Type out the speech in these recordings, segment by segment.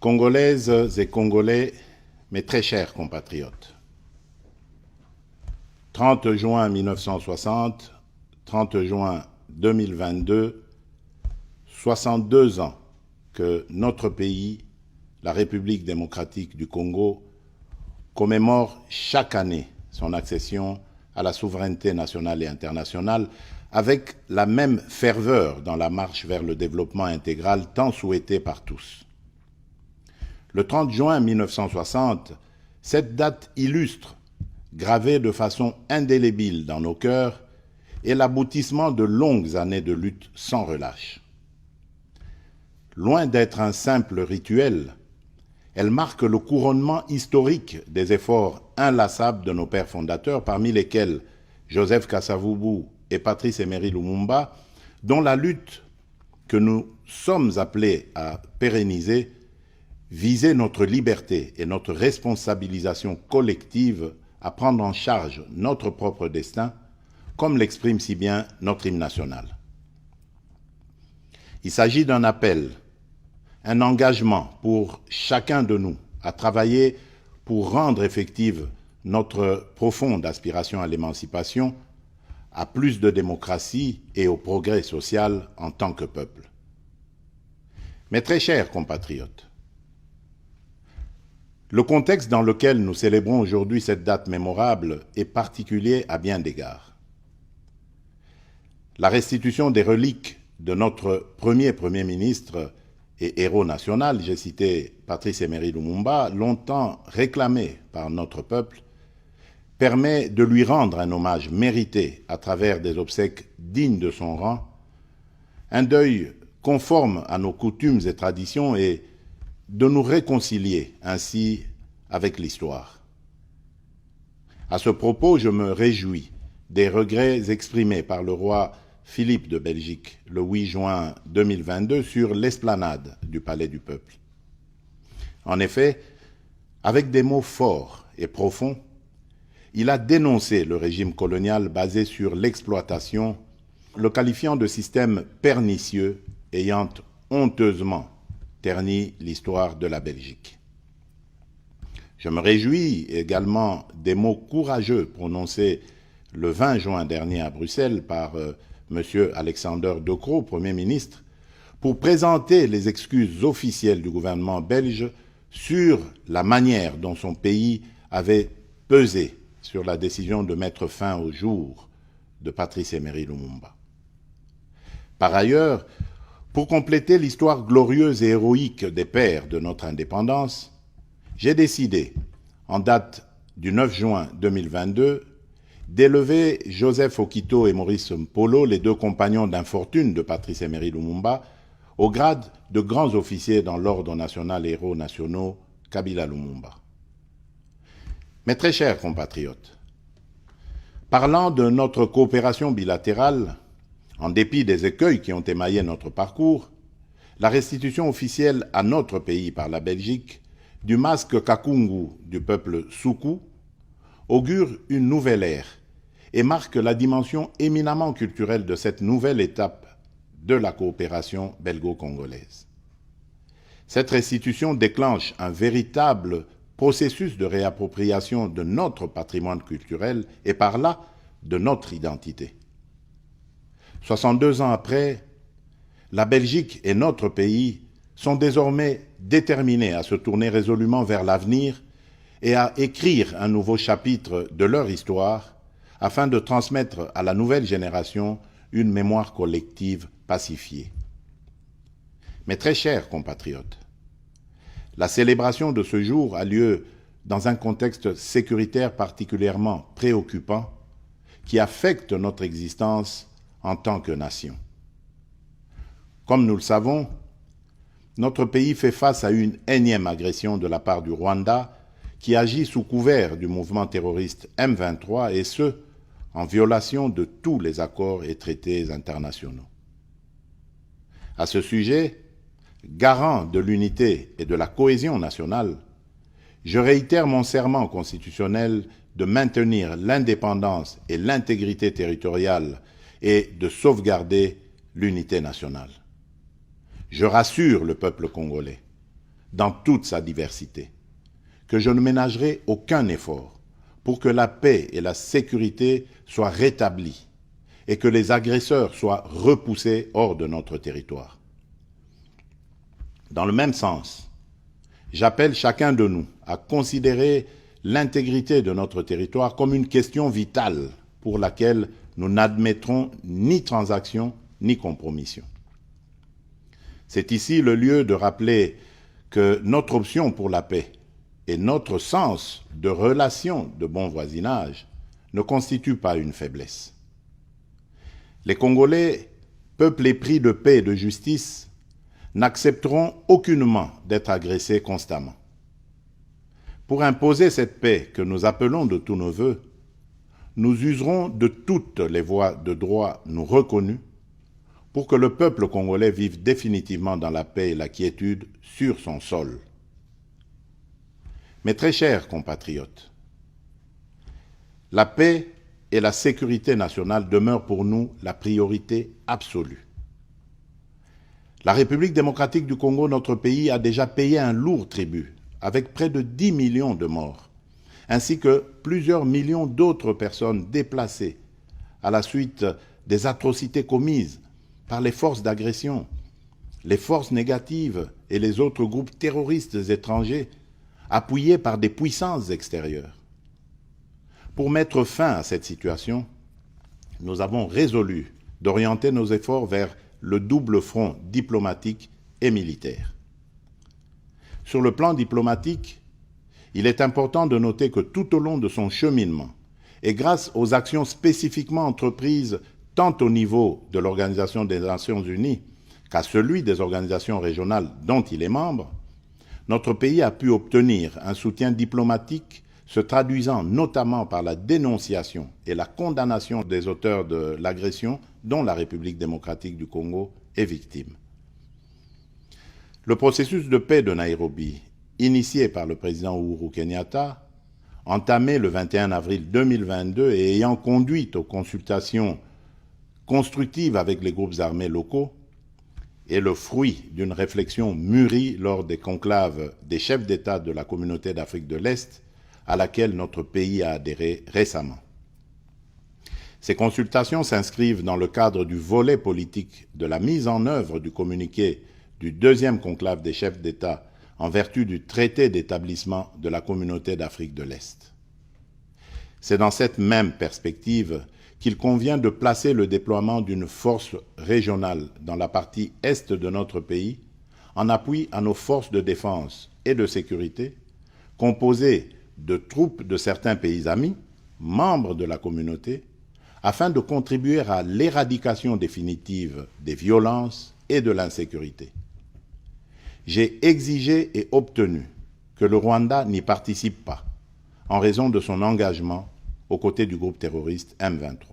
Congolaises et Congolais, mes très chers compatriotes. 30 juin 1960, 30 juin 2022, 62 ans que notre pays, la République démocratique du Congo, commémore chaque année son accession à la souveraineté nationale et internationale avec la même ferveur dans la marche vers le développement intégral tant souhaité par tous. Le 30 juin 1960, cette date illustre, gravée de façon indélébile dans nos cœurs, est l'aboutissement de longues années de lutte sans relâche. Loin d'être un simple rituel, elle marque le couronnement historique des efforts inlassables de nos pères fondateurs, parmi lesquels Joseph Kasavubu et Patrice Emery Lumumba, dont la lutte que nous sommes appelés à pérenniser visait notre liberté et notre responsabilisation collective à prendre en charge notre propre destin, comme l'exprime si bien notre hymne national. Il s'agit d'un appel, un engagement pour chacun de nous à travailler pour rendre effective notre profonde aspiration à l'émancipation, à plus de démocratie et au progrès social en tant que peuple. Mes très chers compatriotes, le contexte dans lequel nous célébrons aujourd'hui cette date mémorable est particulier à bien d'égards. La restitution des reliques de notre Premier ministre et héros national, j'ai cité Patrice Emery Lumumba, longtemps réclamé par notre peuple, permet de lui rendre un hommage mérité à travers des obsèques dignes de son rang, un deuil conforme à nos coutumes et traditions et de nous réconcilier ainsi avec l'histoire. À ce propos, je me réjouis des regrets exprimés par le roi Philippe de Belgique le 8 juin 2022 sur l'esplanade du Palais du Peuple. En effet, avec des mots forts et profonds, il a dénoncé le régime colonial basé sur l'exploitation, le qualifiant de système pernicieux ayant honteusement terni l'histoire de la Belgique. Je me réjouis également des mots courageux prononcés le 20 juin dernier à Bruxelles par M. Alexander De Croo, Premier ministre, pour présenter les excuses officielles du gouvernement belge sur la manière dont son pays avait pesé sur la décision de mettre fin au jour de Patrice Emery Lumumba. Par ailleurs, pour compléter l'histoire glorieuse et héroïque des pères de notre indépendance, j'ai décidé, en date du 9 juin 2022, d'élever Joseph Okito et Maurice Mpolo, les deux compagnons d'infortune de Patrice Emery Lumumba, au grade de grands officiers dans l'Ordre national héros nationaux Kabila Lumumba. Mes très chers compatriotes, parlant de notre coopération bilatérale, en dépit des écueils qui ont émaillé notre parcours, la restitution officielle à notre pays par la Belgique du masque Kakungu du peuple Soukou augure une nouvelle ère et marque la dimension éminemment culturelle de cette nouvelle étape de la coopération belgo-congolaise. Cette restitution déclenche un véritable processus de réappropriation de notre patrimoine culturel et par là de notre identité. 62 ans après, la Belgique et notre pays sont désormais déterminés à se tourner résolument vers l'avenir et à écrire un nouveau chapitre de leur histoire afin de transmettre à la nouvelle génération une mémoire collective pacifiée. Mes très chers compatriotes, la célébration de ce jour a lieu dans un contexte sécuritaire particulièrement préoccupant qui affecte notre existence en tant que nation. Comme nous le savons, notre pays fait face à une énième agression de la part du Rwanda qui agit sous couvert du mouvement terroriste M23 et ce, en violation de tous les accords et traités internationaux. À ce sujet, garant de l'unité et de la cohésion nationale, je réitère mon serment constitutionnel de maintenir l'indépendance et l'intégrité territoriale et de sauvegarder l'unité nationale. Je rassure le peuple congolais. dans toute sa diversité, que je ne ménagerai aucun effort pour que la paix et la sécurité soient rétablies et que les agresseurs soient repoussés hors de notre territoire. Dans le même sens, j'appelle chacun de nous à considérer l'intégrité de notre territoire comme une question vitale pour laquelle nous n'admettrons ni transaction ni compromission. C'est ici le lieu de rappeler que notre option pour la paix et notre sens de relation de bon voisinage ne constituent pas une faiblesse. Les Congolais, peuple épris de paix et de justice, n'accepteront aucunement d'être agressés constamment. Pour imposer cette paix que nous appelons de tous nos vœux, nous userons de toutes les voies de droit nous reconnues pour que le peuple congolais vive définitivement dans la paix et la quiétude sur son sol. Mes très chers compatriotes, la paix et la sécurité nationale demeurent pour nous la priorité absolue. La République démocratique du Congo, notre pays, a déjà payé un lourd tribut, avec près de 10 millions de morts, ainsi que plusieurs millions d'autres personnes déplacées à la suite des atrocités commises par les forces d'agression, les forces négatives et les autres groupes terroristes étrangers, appuyés par des puissances extérieures. Pour mettre fin à cette situation, nous avons résolu d'orienter nos efforts vers le double front diplomatique et militaire. Sur le plan diplomatique, il est important de noter que tout au long de son cheminement, et grâce aux actions spécifiquement entreprises tant au niveau de l'Organisation des Nations Unies qu'à celui des organisations régionales dont il est membre, notre pays a pu obtenir un soutien diplomatique se traduisant notamment par la dénonciation et la condamnation des auteurs de l'agression dont la République démocratique du Congo est victime. Le processus de paix de Nairobi, initié par le président Uhuru Kenyatta, entamé le 21 avril 2022 et ayant conduit aux consultations constructives avec les groupes armés locaux, est le fruit d'une réflexion mûrie lors des conclaves des chefs d'État de la communauté d'Afrique de l'Est, à laquelle notre pays a adhéré récemment. Ces consultations s'inscrivent dans le cadre du volet politique de la mise en œuvre du communiqué du deuxième conclave des chefs d'État en vertu du traité d'établissement de la communauté d'Afrique de l'Est. C'est dans cette même perspective qu'il convient de placer le déploiement d'une force régionale dans la partie est de notre pays en appui à nos forces de défense et de sécurité, composées de troupes de certains pays amis, membres de la communauté, afin de contribuer à l'éradication définitive des violences et de l'insécurité. J'ai exigé et obtenu que le Rwanda n'y participe pas, en raison de son engagement aux côtés du groupe terroriste M23.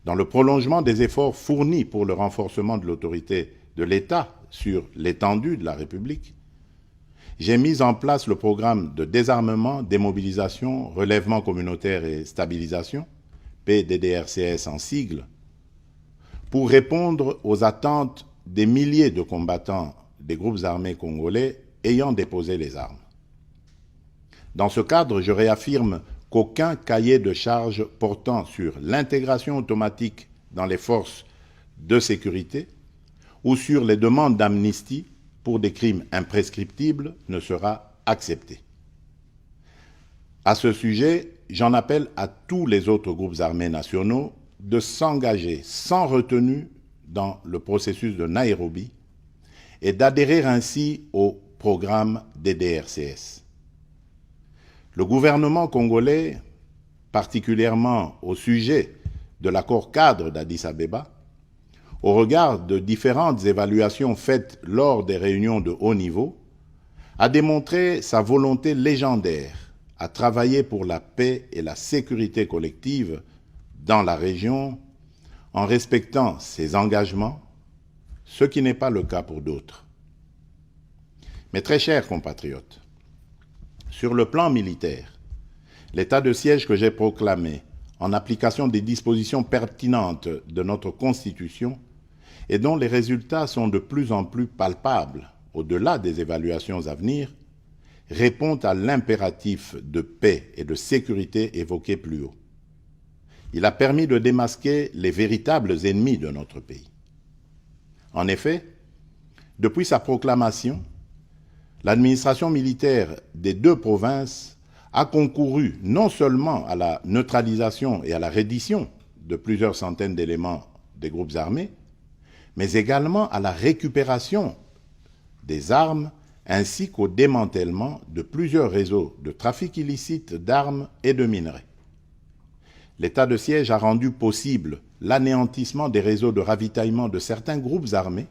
Dans le prolongement des efforts fournis pour le renforcement de l'autorité de l'État sur l'étendue de la République, j'ai mis en place le programme de désarmement, démobilisation, relèvement communautaire et stabilisation, PDDRCS en sigle, pour répondre aux attentes des milliers de combattants des groupes armés congolais ayant déposé les armes. Dans ce cadre, je réaffirme qu'aucun cahier de charges portant sur l'intégration automatique dans les forces de sécurité ou sur les demandes d'amnistie pour des crimes imprescriptibles ne sera accepté. À ce sujet, j'en appelle à tous les autres groupes armés nationaux de s'engager sans retenue dans le processus de Nairobi et d'adhérer ainsi au programme DDRCS. Le gouvernement congolais, particulièrement au sujet de l'accord cadre d'Addis Abeba, au regard de différentes évaluations faites lors des réunions de haut niveau, a démontré sa volonté légendaire à travailler pour la paix et la sécurité collective dans la région en respectant ses engagements, ce qui n'est pas le cas pour d'autres. Mes très chers compatriotes, sur le plan militaire, l'état de siège que j'ai proclamé en application des dispositions pertinentes de notre Constitution et dont les résultats sont de plus en plus palpables au-delà des évaluations à venir, répond à l'impératif de paix et de sécurité évoqué plus haut. Il a permis de démasquer les véritables ennemis de notre pays. En effet, depuis sa proclamation, l'administration militaire des deux provinces a concouru non seulement à la neutralisation et à la reddition de plusieurs centaines d'éléments des groupes armés, mais également à la récupération des armes ainsi qu'au démantèlement de plusieurs réseaux de trafic illicite d'armes et de minerais. L'état de siège a rendu possible l'anéantissement des réseaux de ravitaillement de certains groupes armés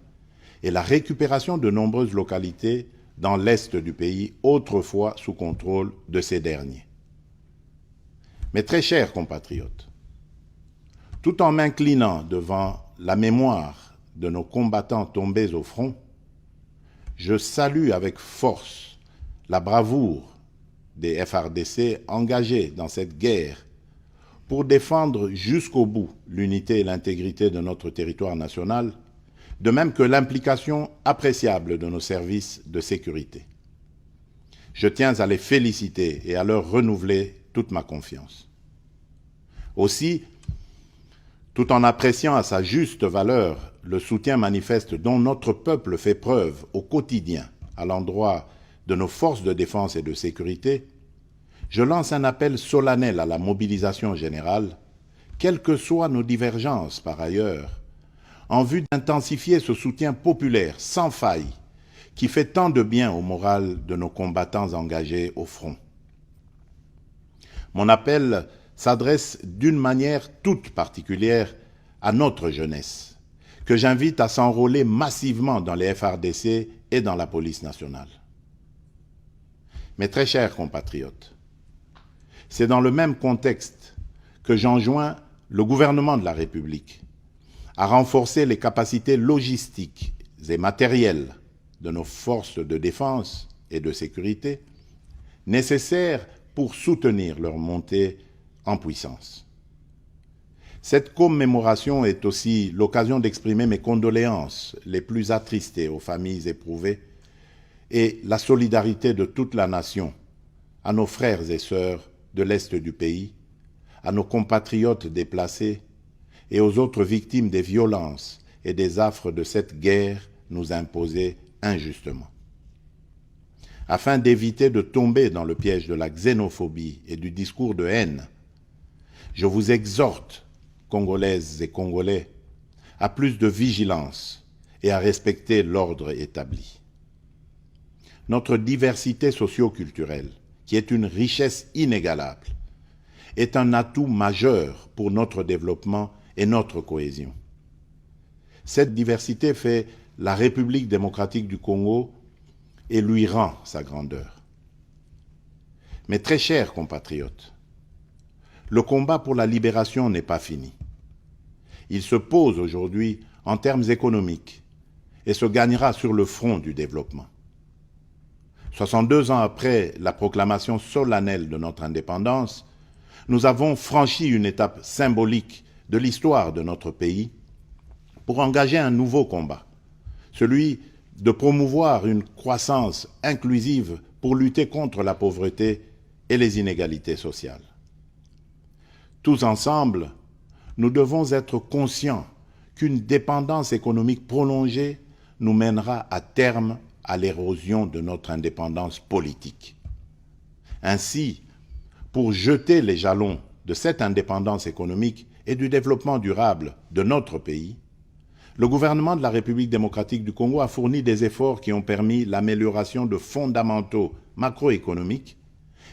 et la récupération de nombreuses localités dans l'est du pays, autrefois sous contrôle de ces derniers. Mes très chers compatriotes, tout en m'inclinant devant la mémoire de nos combattants tombés au front, je salue avec force la bravoure des FARDC engagés dans cette guerre pour défendre jusqu'au bout l'unité et l'intégrité de notre territoire national, de même que l'implication appréciable de nos services de sécurité. Je tiens à les féliciter et à leur renouveler toute ma confiance. Aussi, tout en appréciant à sa juste valeur le soutien manifeste dont notre peuple fait preuve au quotidien à l'endroit de nos forces de défense et de sécurité, je lance un appel solennel à la mobilisation générale, quelles que soient nos divergences par ailleurs, en vue d'intensifier ce soutien populaire sans faille qui fait tant de bien au moral de nos combattants engagés au front. Mon appel s'adresse d'une manière toute particulière à notre jeunesse, que j'invite à s'enrôler massivement dans les FARDC et dans la police nationale. Mes très chers compatriotes, c'est dans le même contexte que j'enjoins le gouvernement de la République à renforcer les capacités logistiques et matérielles de nos forces de défense et de sécurité nécessaires pour soutenir leur montée en puissance. Cette commémoration est aussi l'occasion d'exprimer mes condoléances les plus attristées aux familles éprouvées et la solidarité de toute la nation à nos frères et sœurs de l'Est du pays, à nos compatriotes déplacés et aux autres victimes des violences et des affres de cette guerre nous imposée injustement. Afin d'éviter de tomber dans le piège de la xénophobie et du discours de haine, je vous exhorte, Congolaises et Congolais, à plus de vigilance et à respecter l'ordre établi. Notre diversité socio-culturelle, qui est une richesse inégalable, est un atout majeur pour notre développement et notre cohésion. Cette diversité fait la République démocratique du Congo et lui rend sa grandeur. Mes très chers compatriotes, le combat pour la libération n'est pas fini. Il se pose aujourd'hui en termes économiques et se gagnera sur le front du développement. 62 ans après la proclamation solennelle de notre indépendance, nous avons franchi une étape symbolique de l'histoire de notre pays pour engager un nouveau combat, celui de promouvoir une croissance inclusive pour lutter contre la pauvreté et les inégalités sociales. Tous ensemble, nous devons être conscients qu'une dépendance économique prolongée nous mènera à terme à l'érosion de notre indépendance politique. Ainsi, pour jeter les jalons de cette indépendance économique et du développement durable de notre pays, le gouvernement de la République démocratique du Congo a fourni des efforts qui ont permis l'amélioration de fondamentaux macroéconomiques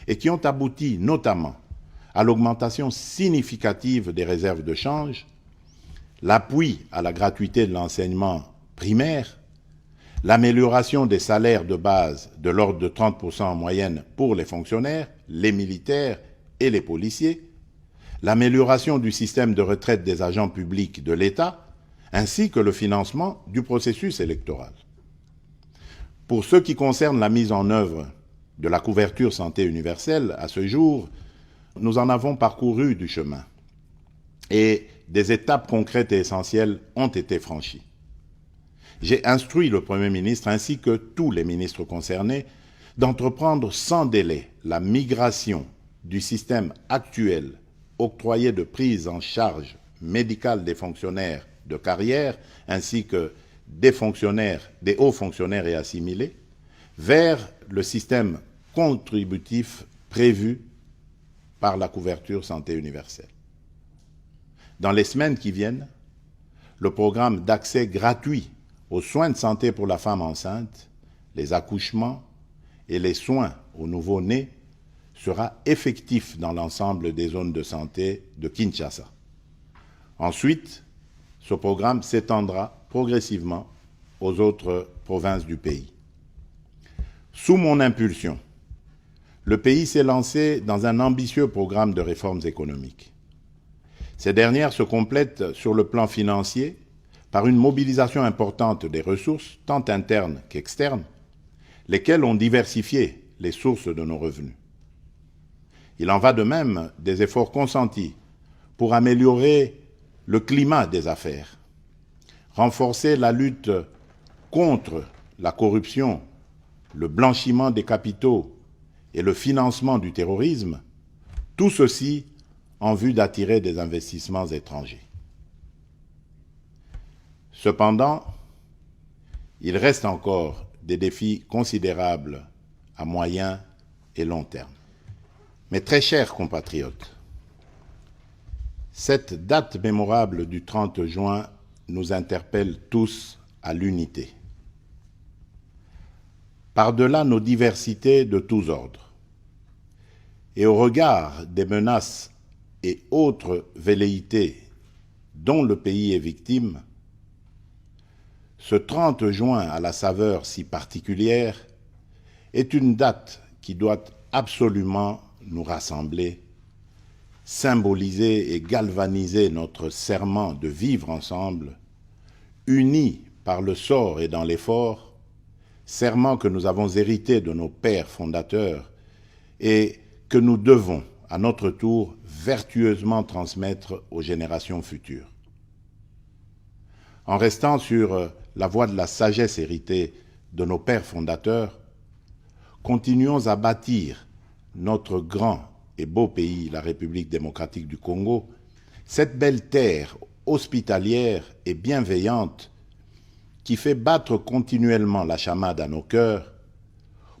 et qui ont abouti notamment à l'augmentation significative des réserves de change, l'appui à la gratuité de l'enseignement primaire, l'amélioration des salaires de base de l'ordre de 30% en moyenne pour les fonctionnaires, les militaires et les policiers, l'amélioration du système de retraite des agents publics de l'État, ainsi que le financement du processus électoral. Pour ce qui concerne la mise en œuvre de la couverture santé universelle, à ce jour, nous en avons parcouru du chemin et des étapes concrètes et essentielles ont été franchies. j'ai instruit le Premier ministre ainsi que tous les ministres concernés d'entreprendre sans délai la migration du système actuel octroyé de prise en charge médicale des fonctionnaires de carrière ainsi que des hauts fonctionnaires et assimilés vers le système contributif prévu par la couverture santé universelle. Dans les semaines qui viennent, le programme d'accès gratuit aux soins de santé pour la femme enceinte, les accouchements et les soins aux nouveau-nés sera effectif dans l'ensemble des zones de santé de Kinshasa. Ensuite, ce programme s'étendra progressivement aux autres provinces du pays. Sous mon impulsion, le pays s'est lancé dans un ambitieux programme de réformes économiques. Ces dernières se complètent sur le plan financier par une mobilisation importante des ressources, tant internes qu'externes, lesquelles ont diversifié les sources de nos revenus. Il en va de même des efforts consentis pour améliorer le climat des affaires, renforcer la lutte contre la corruption, le blanchiment des capitaux et le financement du terrorisme, tout ceci en vue d'attirer des investissements étrangers. Cependant, il reste encore des défis considérables à moyen et long terme. Mes très chers compatriotes, cette date mémorable du 30 juin nous interpelle tous à l'unité. Par-delà nos diversités de tous ordres, et au regard des menaces et autres velléités dont le pays est victime, ce 30 juin à la saveur si particulière est une date qui doit absolument nous rassembler, symboliser et galvaniser notre serment de vivre ensemble, unis par le sort et dans l'effort, serment que nous avons hérité de nos pères fondateurs et que nous devons, à notre tour, vertueusement transmettre aux générations futures. En restant sur la voie de la sagesse héritée de nos pères fondateurs, continuons à bâtir notre grand et beau pays, la République démocratique du Congo, cette belle terre hospitalière et bienveillante qui fait battre continuellement la chamade à nos cœurs,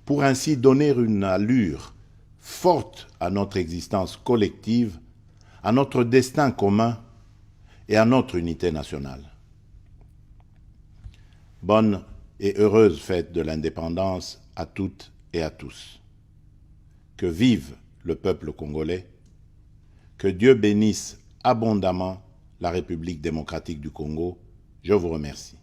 pour ainsi donner une allure forte à notre existence collective, à notre destin commun et à notre unité nationale. Bonne et heureuse fête de l'indépendance à toutes et à tous. Que vive le peuple congolais, que Dieu bénisse abondamment la République démocratique du Congo. Je vous remercie.